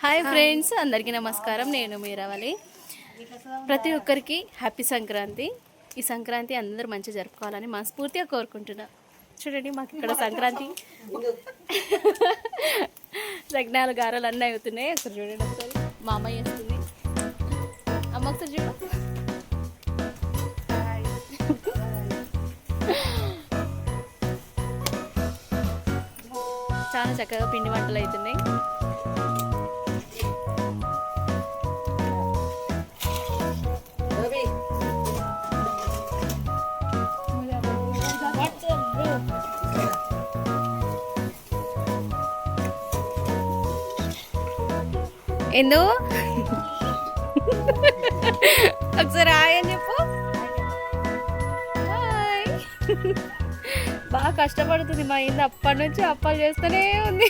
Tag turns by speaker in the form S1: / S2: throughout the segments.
S1: Hi friends, అందరికీ నమస్కారం. నేను మీరావళి. ప్రతి ఒక్కరికి హ్యాపీ సంక్రాంతి. ఈ సంక్రాంతి అందరూ మంచిగా జరుపుకోవాలని మనస్ఫూర్తిగా కోరుకుంటున్నా. చూడండి, మాకు ఇక్కడ సంక్రాంతి సగ్నాలు గారెలు అన్నీ అవుతున్నాయి. ఒకసారి చూడండి, ఒకసారి మా అమ్మాయి వేస్తుంది. అమ్మ ఒకసారి చూడ. చాలా చక్కగా పిండి వంటలు అవుతున్నాయి. ఎందు ఒకసారి హాయ్ అని చెప్పు. హాయ్. బాగా కష్టపడుతుంది మా ఇందు. అప్పటి నుంచి అప్పాలు చేస్తూనే ఉంది.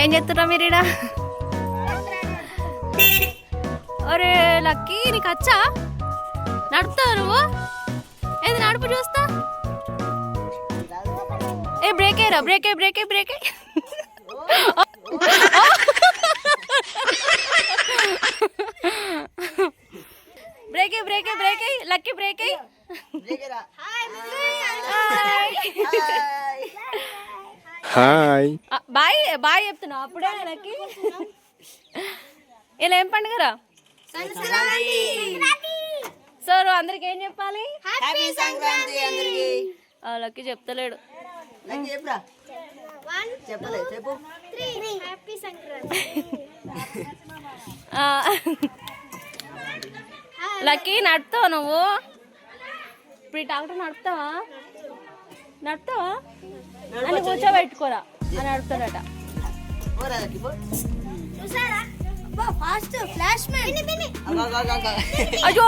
S1: ఏం చెప్తున్నా మీరు ఇడా? ఒరే లక్కీ, నీకు వచ్చా? నడుపుతావు నువ్వు? ఏది నడుపు చూస్తా. ఏ బ్రేక్ అయ్యరా, బ్రేక్ అయ్యి బ్రేక్ అయ్యి బ్రేక్ అయ్యి. బ్రేక్ అయ్యి బ్రేక్ అయ్యి బ్రేక్ అయ్యి లక్కీ బ్రేక్ అయ్యి.
S2: హాయ్
S1: బాయ్ బాయ్ చెప్తున్నావు అప్పుడే లక్కీ. ఇలా ఏం పండుగరా? సో అందరికి ఏం చెప్పాలి? లక్కీ చెప్తలేడు. లక్కీ నడుపుతావా నువ్వు? ఇప్పుడు ఈ డాక్టర్ నడుపుతావా? నడుపుతావా అని కూర్చోబెట్టుకోరా అని అడుగుతాడట. అయ్యో,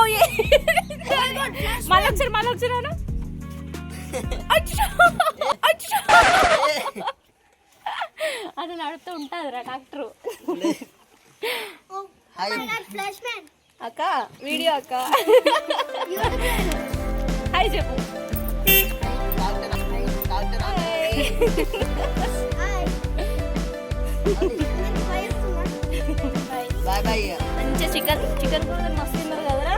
S1: మళ్ళొకసారి మళ్ళొకసారి అది నడుపుతూ ఉంటుందిరా డాక్టరు. అక్క వీడియో అక్క. హాయ్ చెప్పు. మంచిగా చికెన్ చికెన్ కూడా మస్తు తిన్నారు కదరా.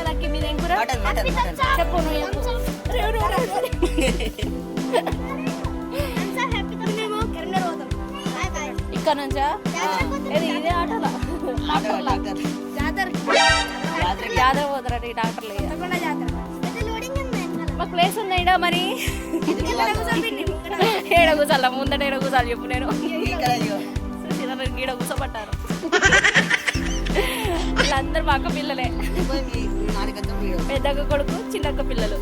S1: లక్కీ మీదేం కూర చెప్పు. ఇక్కడ నుంచా? ఇదే ఆటలా జాతర పోతారట ఈ డాక్టర్లు. మాకు ప్లేస్ ఉన్నాయిడా మరి. ఏడ కూసాల ముందట ఏడ కూసాలి చెప్పు. నేను గీడ కూసపట్టారు. వీళ్ళందరూ మా అక్క పిల్లలే. పెద్దక్క కొడుకు, చిన్నక్క పిల్లలు.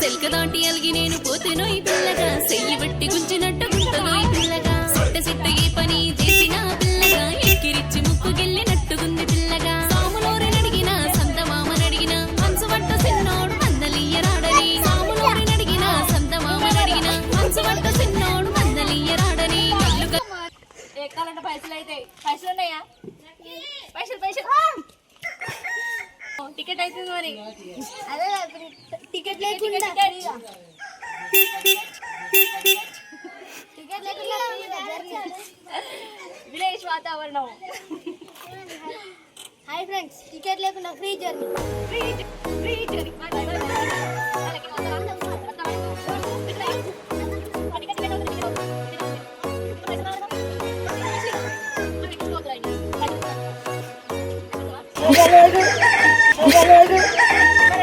S1: సెల్క దాటి అలిగి నేను పోతేనో ఈ పిల్లగా, చెయ్యి బట్టి గుంచినట్టు గుంతలో ఈ పిల్లగా, సిట్ట సిట్ట ఏ పని చేసిన పిల్లగా, ఎక్కిరిచ్చి ముక్కు గిల్లినట్టుగుంది పిల్లగా. సాములోరినడిగిన సంత మామనడిగిన మనసు పట్ట సిన్నోడు మందలియ్యరాడని. సాములోరినడిగిన సంత మామనడిగిన మనసు పట్ట సిన్నోడు మందలియ్యరాడని. ఎక్కాలంటే పైసలు అయితే పైసలు ఉన్నాయా? పైసలు పైసలు టికెట్ అవుతుంది మరి. టికెట్ లేకుండా విలేజ్ వాతావరణం.
S3: హాయ్ ఫ్రెండ్స్, టికెట్ లేకుండా ఫ్రీ జర్నీ.
S1: Free journey.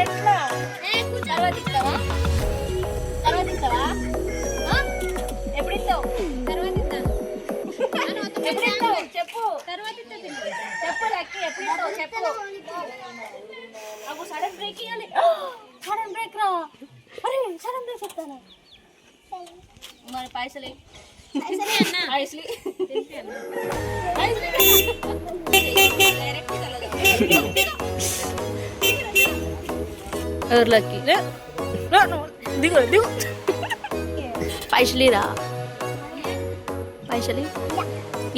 S3: ఎట్లా
S1: సడన్ బ్రేక్ ఇవ్వాలి. సడన్ బ్రేక్ రా. అరే సడన్ బ్రేక్ చెప్తాను. మరి పైసలు ఎవరిలోకి దిగు దిగు పైసలీరా పైసలు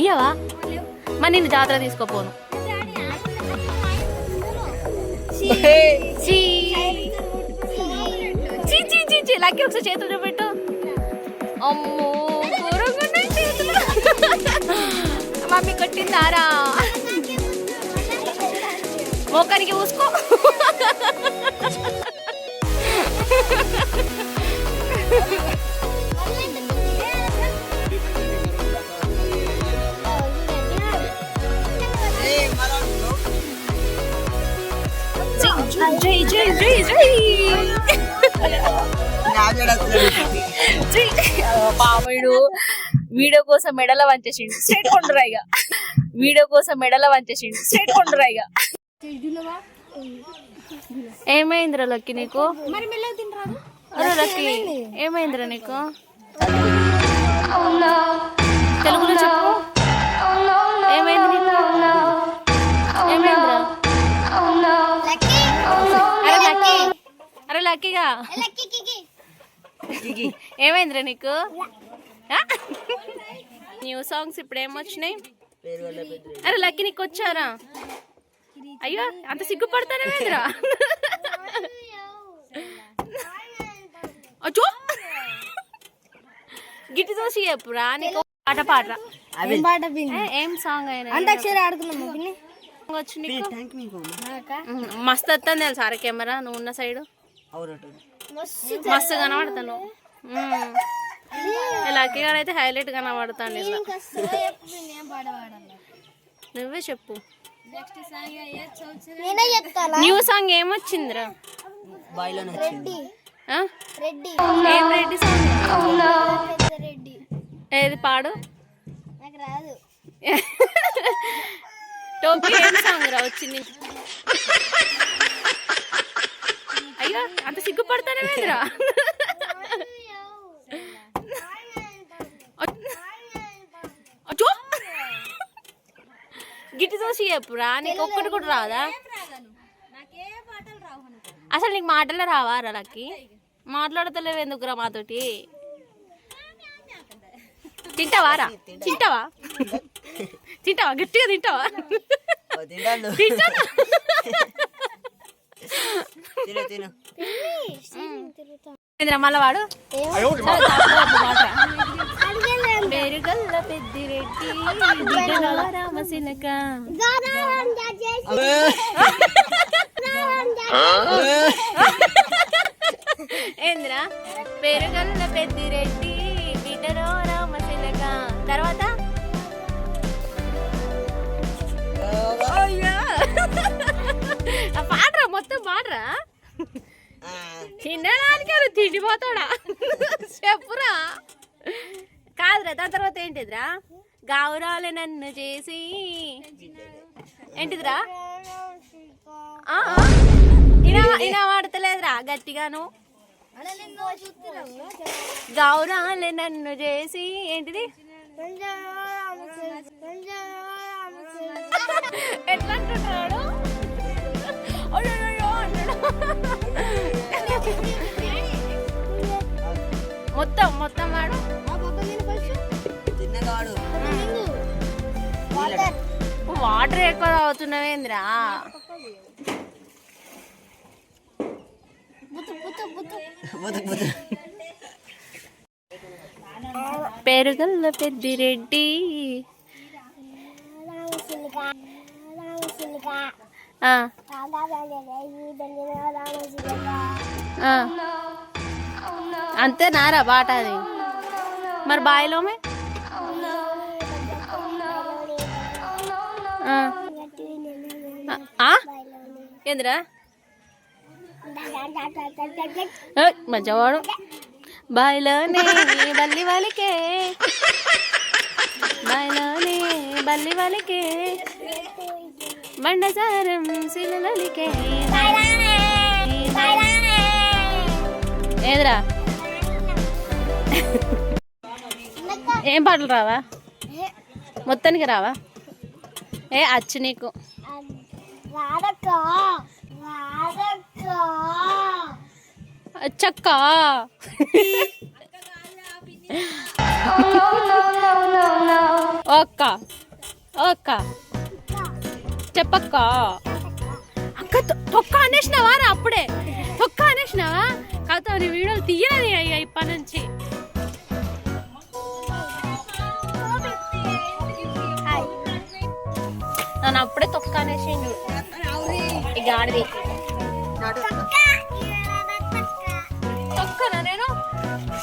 S1: ఇయ్యవా మరి నేను జాతర తీసుకోపోను. లక్కీ ఒకసారి చేతులు చూపెట్టు. అమ్మో ఘోరంగా చేతులు. మమ్మీ కొట్టిందారా మోకానికి పూసుకో. జై జై జై జై పాముడు వీడియో కోసం మెడల వంచేసిండు. స్ట్రైట్ కొండరా ఇక వీడియో కోసం మెడల వంచేసిండు. స్ట్రైట్ కొండరా ఇక. ఏమైందిరా లక్కీ నీకు? అరే లక్కీ ఏమైందిరా నీకు? తెలుగులో చెప్పు. ఏమైంది నీకు? ఏమైందిరా? అరే లక్కీ అరే లక్కీగా ఏమైందిరా నీకు? న్యూ సాంగ్స్ ఇప్పుడు ఏమొచ్చినాయి? అరే లక్కీ నీకు వచ్చారా? అయ్యో అంత సిగ్గుపడతానేమేంద్రా? అచ్చో గిట్టి దోషి చెప్పురా నీకు పాట పాడరా. ఏం సాంగ్ అయినా వచ్చు నీకు? మస్తు వస్తుంది తెలుసా అరే కెమెరా నువ్వు ఉన్న సైడ్ మస్తు కనబడతాను. లక్కీగా అయితే హైలైట్ కనబడతాను. ఇలా నువ్వే చెప్పు. న్యూ సాంగ్ ఏమొచ్చిందిరా? ఏం రెడ్డి సాంగ్? ఏది పాడు. టోపీ ఏం సాంగ్ రా వచ్చింది? అయ్యో అంత సిగ్గుపడతానేమేంద్రా? గిట్టి దోషి చెప్పురా నీకు ఒక్కటి కూడా రాదా? అసలు నీకు మాటలే రావా రా లక్కీ? మాట్లాడతలేవు ఎందుకురా మాతోటి? తింటావారా? తింటావా తింటావా గట్టిగా తింటావా? మళ్ళా వాడు పేరుగల్ల పెద్దిరెడ్డి రామశిలక ఏంద్రా? పేరుగల్ల పెద్దిరెడ్డి బిడ్డరో రామశిలక. తర్వాత పాడరా మొత్తం పాడరా. తినడానికి తిండిపోతాడా చెప్పురా. కాదురా దాని తర్వాత ఏంటిదిరా? గౌరాలు నన్ను చేసి ఏంటిదిరా? ఇలా వాడతలేదురా గట్టిగాను. గౌరాలు నన్ను చేసి ఏంటిది? ఎట్లా అంటున్నాడు? మొత్తం మొత్తం వాడు వాటర్ ఎక్కువ తాగుతున్నావేంద్రా? పెరుగల్ల పెద్దిరెడ్డి అంతే నారా బాట అది. మరి బాయిలోమే ఏందిరా మంచివాడు. బాయిలోనే బల్లి వలికే బాయిలోనే బల్లి వలికే బండసారం శిలలికే ఏందిరా ఏం పాటలు రావా మొత్తానికి రావా ఏ అచ్చు నీకు అచ్చక్క ఒక్క ఒక్క చెప్పక్క అక్క తొక్క అనేసినావా రా అప్పుడే తొక్క అనేసినావా కాదు నీ వీడియోలు తీయలేదు అయ్యా ఇప్పటి నుంచి నన్ను అప్పుడే తొక్క అనేసిండు ఈ గాడిది తొక్కనా నేను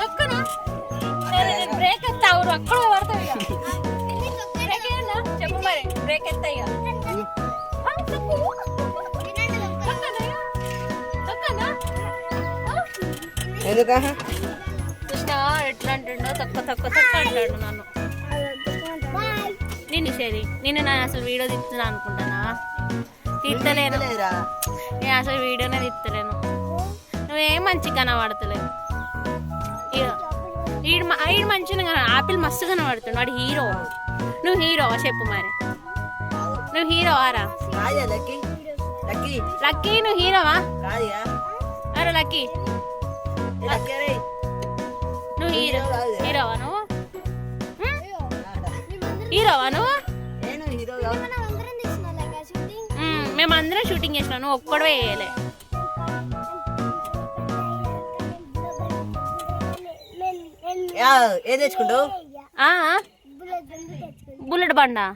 S1: తొక్కనా నేను బ్రేక్ ఎత్తావు అక్కడ పడతావు బ్రేక్ అయ్యా చెప్పు మరి బ్రేక్ ఎత్తాయిగా కృష్ణ ఎట్లా అంటుండో తక్కువ తక్కువ తక్కువ అంటాడు నన్ను నిన్ను సరి నేను అసలు వీడియో తీస్తున్నా అనుకుంటానా తీస్తలేను నేను అసలు వీడియోనే తీస్తలేను నువ్వేం మంచి కనబడతలేవు ఈడు మంచిగా కన ఆపిల్ మస్తు కనబడుతుంది వాడు హీరో నువ్వు హీరోవా చెప్పు మరి నువ్వు హీరోవారా లక్కీ నువ్వు హీరోవా అరే లక్కీ నువ్వు హీరోవా నువ్వు హీరోవా నువ్వు మేమందరం షూటింగ్ చేసినావు నువ్వు ఒక్కడే వేయలే
S4: ఏ తెచ్చుకుంటావు
S1: బుల్లెట్ బండా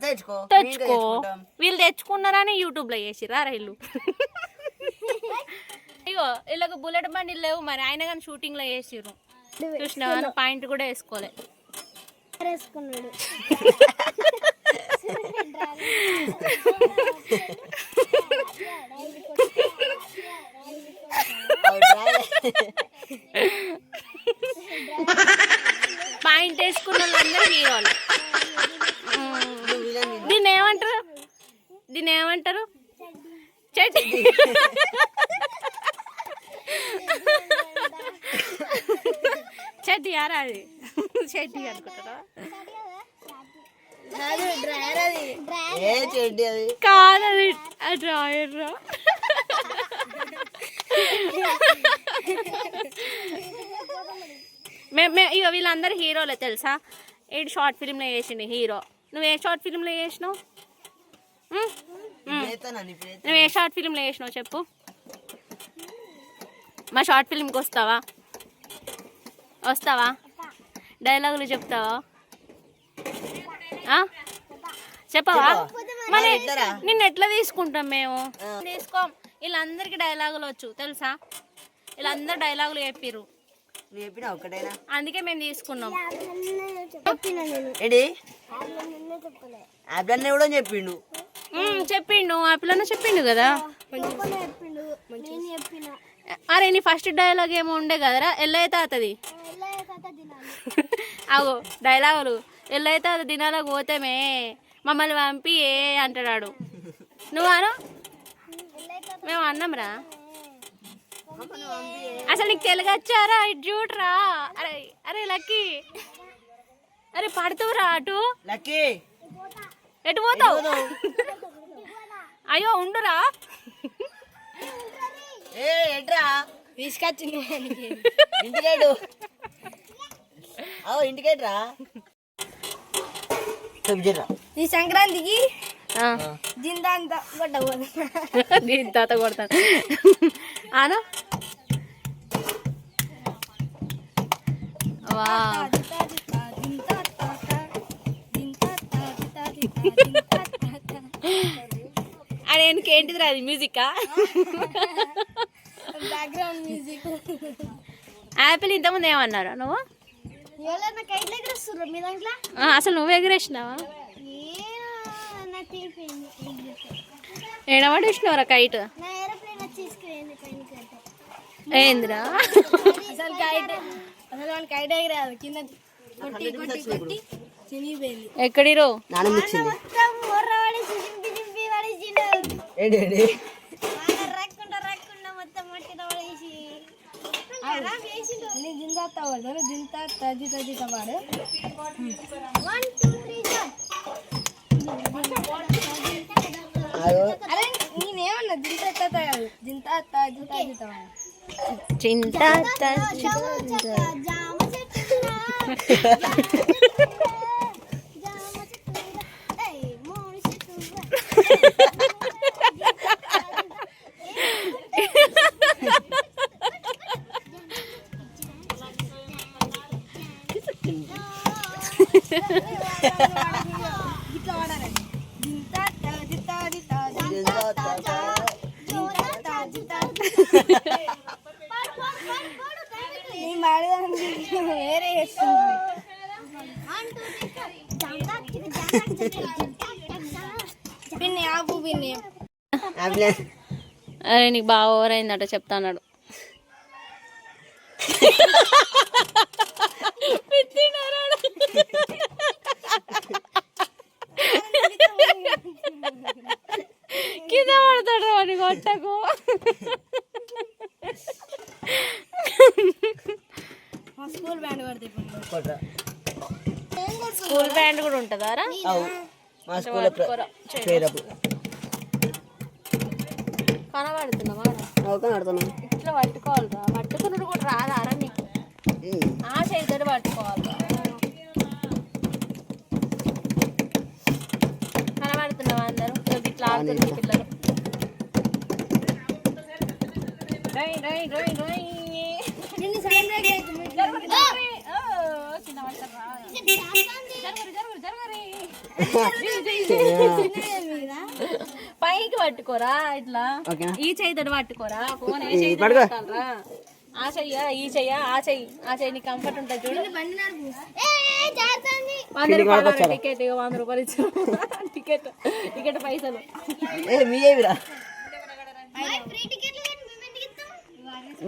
S1: తెచ్చుకో వీళ్ళు తెచ్చుకున్నారని యూట్యూబ్ లో చేసిరా రైలు ఇగో వీళ్ళకి బుల్లెట్ బండి లేవు మరి ఆయన కానీ షూటింగ్ లో వేసిర్రు చూసిన పాయింట్ కూడా వేసుకోలే పాయింట్ వేసుకున్న వాళ్ళందరూ హీరోలు దీన్ని ఏమంటారు చెట్టి చెట్టి యారా అది చెట్టి అనుకుంటారా కాదది డ్రాయర్ రా ఇక వీళ్ళందరూ హీరోలే తెలుసా ఏడు షార్ట్ ఫిల్మ్లో వేసిండు హీరో నువ్వు ఏ షార్ట్ ఫిల్మ్లో వేసినావు నువ్వు ఏ షార్ట్ ఫిల్మ్లో వేసినావు చెప్పు మా షార్ట్ ఫిల్మ్కి వస్తావా డైలాగులు చెప్తావా చెప్పవా మరి నిన్ను ఎట్లా తీసుకుంటాం మేము తీసుకోం వీళ్ళందరికీ డైలాగులు వచ్చు తెలుసా వీళ్ళందరూ డైలాగులు చెప్పిర్రు అందుకే మేము తీసుకున్నాం చెప్పిండు ఆ పిల్లనే చెప్పిండు కదా అరే నీ ఫస్ట్ డైలాగ్ ఏమో ఉండే కదరా ఎల్లయితే అవుతుంది అగో డైలాగులు ఎల్లయితే అది దినాలకు పోతేమే మమ్మల్ని పంపి ఏ అంటాడు నువ్వు అను మేము అన్నాంరా అసలు నీకు తెలుగు వచ్చారా ఇటు చూడరా అరే అరే లక్కీ అరే పడుతువురా అటు
S4: లక్కీ
S1: ఎటు పోతావు అయ్యో ఉండురా
S3: తీసుకొచ్చింది
S4: ఇంటికేట్రా
S3: ఈ సంక్రాంతికి దీని
S1: తాత కొడతాను ఆనా వా అరే ఏంటిదిరా అది మ్యూజికా
S3: బ్యాక్గ్రౌండ్ మ్యూజిక్
S1: యాపిల్ ఇంతకుముందు ఏమన్నారా నువ్వు అసలు నువ్వు ఎగరేసినావా ఏడవాడేసినవరా కైట్ ఏందిరా
S3: అసలు కైట్ ఎగరాదు కింద కొట్టి కొట్టి కొట్టి చినిగిపోయింది
S1: ఎక్కడిరో
S3: పాడు. అరే నేనేమన్నా జింత కాదు, జింత
S1: చింత
S3: ఇట్లా వాడాలి. వేరే పిన్ని ఆపు పిన్ని.
S1: అరే నీకు బాగా ఓవర్ అయిందట చెప్తాన్నాడు. కింద పడతాడు వాడి కొట్టకు.
S3: స్కూల్ బ్యాండ్ పడితే
S1: స్కూల్ బ్యాండ్ కూడా ఉంటుందారా? కనబడుతున్నావా? ఇట్లా పట్టుకోవాలిరా. పట్టుకున్నాడు కూడా రాదారా నీకు? ఆ చేతితో పట్టుకోవాలిరా. కనబడుతున్నావా అందరూ? ఇట్లా ఆడుతుంది పిల్లలు. పైకి పట్టుకోరా ఇట్లా. ఈ చేతితో పట్టుకోరా. ఫోన్ ఏ చేయి పట్టుకోరా. ఆ చెయ్య ఈ చెయ్య ఆ చెయ్యి ఆ చెయ్యి నీకు కంఫర్ట్ ఉంటుంది చూడు. 100 రూపాయలు టికెట్. 100 రూపాయలు ఇచ్చు టికెట్ పైసలు.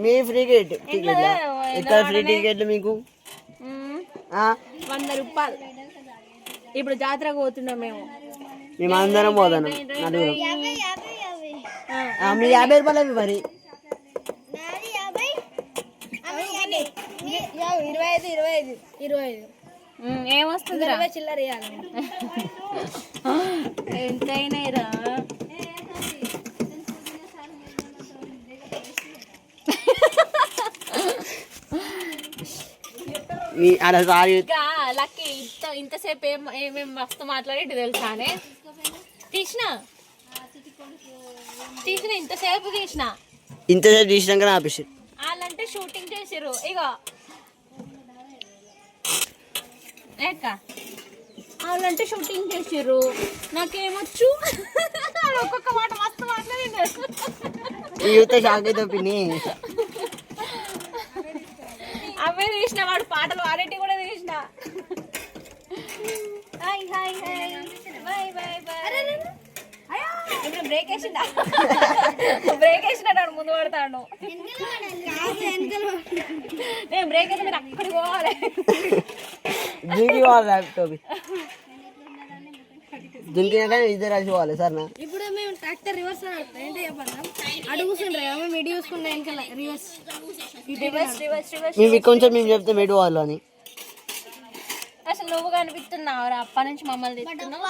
S4: మీ ఫ్రీ టికెట్ ఇక్కడ ఫ్రీ టికెట్లు మీకు
S1: 100 రూపాయలు. ఇప్పుడు జాతరకు పోతున్నాం మేము
S4: అందరం పోతాను. మీ 50 రూపాయలు అవి మరి
S3: 25
S1: ఏమొస్తుంది?
S3: చిల్లర ఇవ్వాలి.
S1: ఎంతైనా లక్కీ ఇంతసేపు ఏమేమి మస్తు మాట్లాడేటి తెలుసానే. తీసిన ఇంతసేపు
S4: తీసినాక ఆపేసి
S1: వాళ్ళంటే షూటింగ్ చేసిర్రు. ఇగో వాళ్ళంటే షూటింగ్ చేసిర్రు. నాకేమొచ్చు ఒక్కొక్క మాట మస్తు మాట్లాడిండు. అవే తీసిన వాడు పాటలు వాడేటి కూడా తీసిన. ఇప్పుడు బ్రేక్ వేసినాడు ముందు పడతాడు. నేను బ్రేక్ అయితే మీరు అక్కడికి పోవాలి.
S4: ఇద్దరు కలిసి పోవాలి సార్.
S3: ఇప్పుడు మేము ట్రాక్టర్ రివర్స్ ఏంటో చెప్పన్నా. అడుగుతుండ్రే మిడి చూసుకుంటా ఇంకా రివర్స్
S4: కొంచెం మేము చెప్తే మెడు వాళ్ళు అని.
S1: అసలు నువ్వు కనిపిస్తున్నావు అప్పటి నుంచి మమ్మల్ని తిట్టున్నావు.